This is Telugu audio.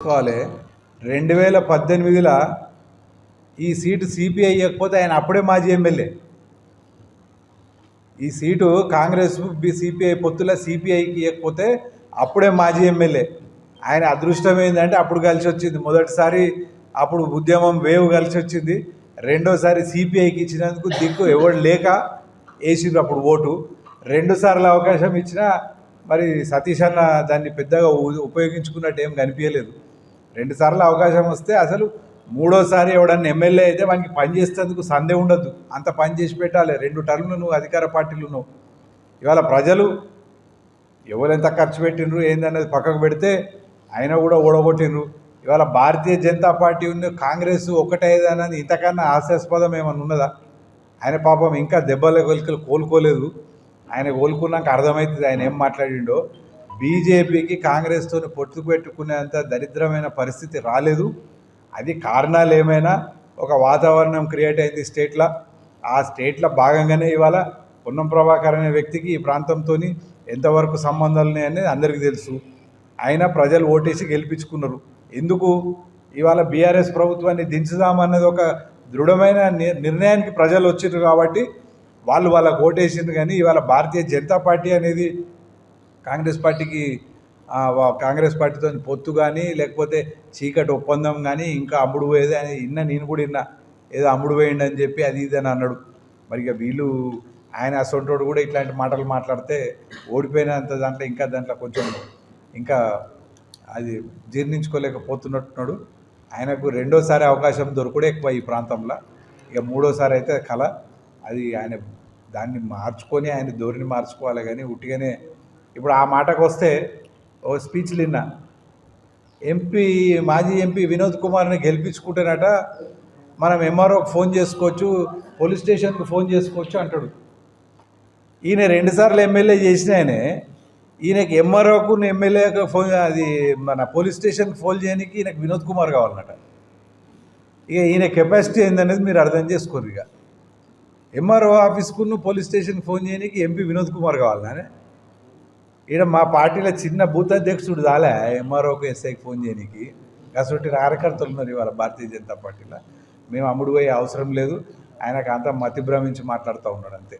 కాలే 2018లో ఈ సీటు సిపిఐ ఇవ్వకపోతే ఆయన అప్పుడే మాజీ ఎమ్మెల్యే. ఈ సీటు కాంగ్రెస్ సిపిఐ పొత్తుల సిపిఐకి ఇవ్వకపోతే అప్పుడే మాజీ ఎమ్మెల్యే. ఆయన అదృష్టం ఏంటంటే అప్పుడు కలిసి వచ్చింది. మొదటిసారి అప్పుడు ఉద్యమం వేవ్ కలిసి వచ్చింది. రెండోసారి సిపిఐకి ఇచ్చినందుకు దిక్కు ఎవడు లేక వేసిండ్రు అప్పుడు ఓటు. 2 సార్లు అవకాశం ఇచ్చినా మరి సతీష్ అన్న దాన్ని పెద్దగా ఉపయోగించుకున్నట్టు ఏం కనిపించలేదు. 2 సార్లు అవకాశం వస్తే అసలు మూడోసారి ఎవడన్నా ఎమ్మెల్యే అయితే వానికి పని చేసేందుకు సందే ఉండద్దు, అంత పని చేసి పెట్టాలి. 2 టర్ములు నువ్వు అధికార పార్టీలు ఉన్నావు. ఇవాళ ప్రజలు ఎవరెంత ఖర్చు పెట్టినరు ఏందన్నది పక్కకు పెడితే ఆయన కూడా ఓడగొట్టినరు. ఇవాళ భారతీయ జనతా పార్టీ ఉన్న కాంగ్రెస్ ఒకటేదన్నది ఇంతకన్నా హాస్యాస్పదం ఏమన్నా ఉన్నదా? ఆయన పాపం ఇంకా దెబ్బల కొలికలు కోలుకోలేదు. ఆయన కోలుకున్నాక అర్థమవుతుంది ఆయన ఏం మాట్లాడిండో. బీజేపీకి కాంగ్రెస్తో పొత్తు పెట్టుకునేంత దరిద్రమైన పరిస్థితి రాలేదు. అది కారణాలు ఏమైనా ఒక వాతావరణం క్రియేట్ అయింది స్టేట్లో. ఆ స్టేట్లో భాగంగానే ఇవాళ పొన్నం ప్రభాకర్ అనే వ్యక్తికి ఈ ప్రాంతంతో ఎంతవరకు సంబంధాలు ఉన్నాయనేది అందరికీ తెలుసు. అయినా ప్రజలు ఓటేసి గెలిపించుకున్నారు. ఎందుకు? ఇవాళ బీఆర్ఎస్ ప్రభుత్వాన్ని దించుదామన్నది ఒక దృఢమైన నిర్ణయానికి ప్రజలు వచ్చిర్రు కాబట్టి వాళ్ళకు ఓటేసిండ్రు. కానీ ఇవాళ భారతీయ జనతా పార్టీ అనేది కాంగ్రెస్ పార్టీతో పొత్తు కానీ లేకపోతే చీకటి ఒప్పందం కానీ ఇంకా అమ్ముడు పోయేది అని నేను కూడా విన్నా. ఏదో అమ్ముడు పోయిండి అని చెప్పి అది ఇది అని అన్నాడు. మరి ఇక వీళ్ళు ఆయన అసొంటోడు కూడా ఇట్లాంటి మాటలు మాట్లాడితే ఓడిపోయినంత దాంట్లో కొంచెం ఇంకా అది జీర్ణించుకోలేకపోతున్నట్టున్నాడు. ఆయనకు రెండోసారి అవకాశం దొరకడే ఎక్కువ ఈ ప్రాంతంలో. ఇక మూడోసారి అయితే కల అది ఆయన దాన్ని మార్చుకొని ఆయన ధోరణి మార్చుకోవాలి. కానీ ఉట్టిగానే ఇప్పుడు ఆ మాటకు వస్తే ఓ స్పీచ్లు విన్నా. మాజీ ఎంపీ వినోద్ కుమార్ని గెలిపించుకుంటేనట మనం ఎంఆర్ఓకి ఫోన్ చేసుకోవచ్చు, పోలీస్ స్టేషన్కి ఫోన్ చేసుకోవచ్చు అంటాడు. ఈయన 2 సార్లు ఎమ్మెల్యే చేసిన ఆయనే ఈయనకి ఎంఆర్ఓకు ఎమ్మెల్యేకి ఫోన్ అది మన పోలీస్ స్టేషన్కి ఫోన్ చేయడానికి ఈయనకు వినోద్ కుమార్ కావాలన్నట. ఇక ఈయన కెపాసిటీ ఏందనేది మీరు అర్థం చేసుకోరు. ఇక ఎంఆర్ఓ ఆఫీస్కు పోలీస్ స్టేషన్కి ఫోన్ చేయడానికి ఎంపీ వినోద్ కుమార్ కావాలనే. ఈడ మా పార్టీలో చిన్న బూత్ అధ్యక్షుడు రాలే ఎంఆర్ఓకి ఎస్ఐకి ఫోన్ చేయడానికి. అసలు కార్యకర్తలు ఉన్నారు ఇవాళ భారతీయ జనతా పార్టీలో. మేము అమ్ముడు పోయే అవసరం లేదు, ఆయనకు అంతా మతి భ్రమించి మాట్లాడుతూ ఉన్నాడు అంతే.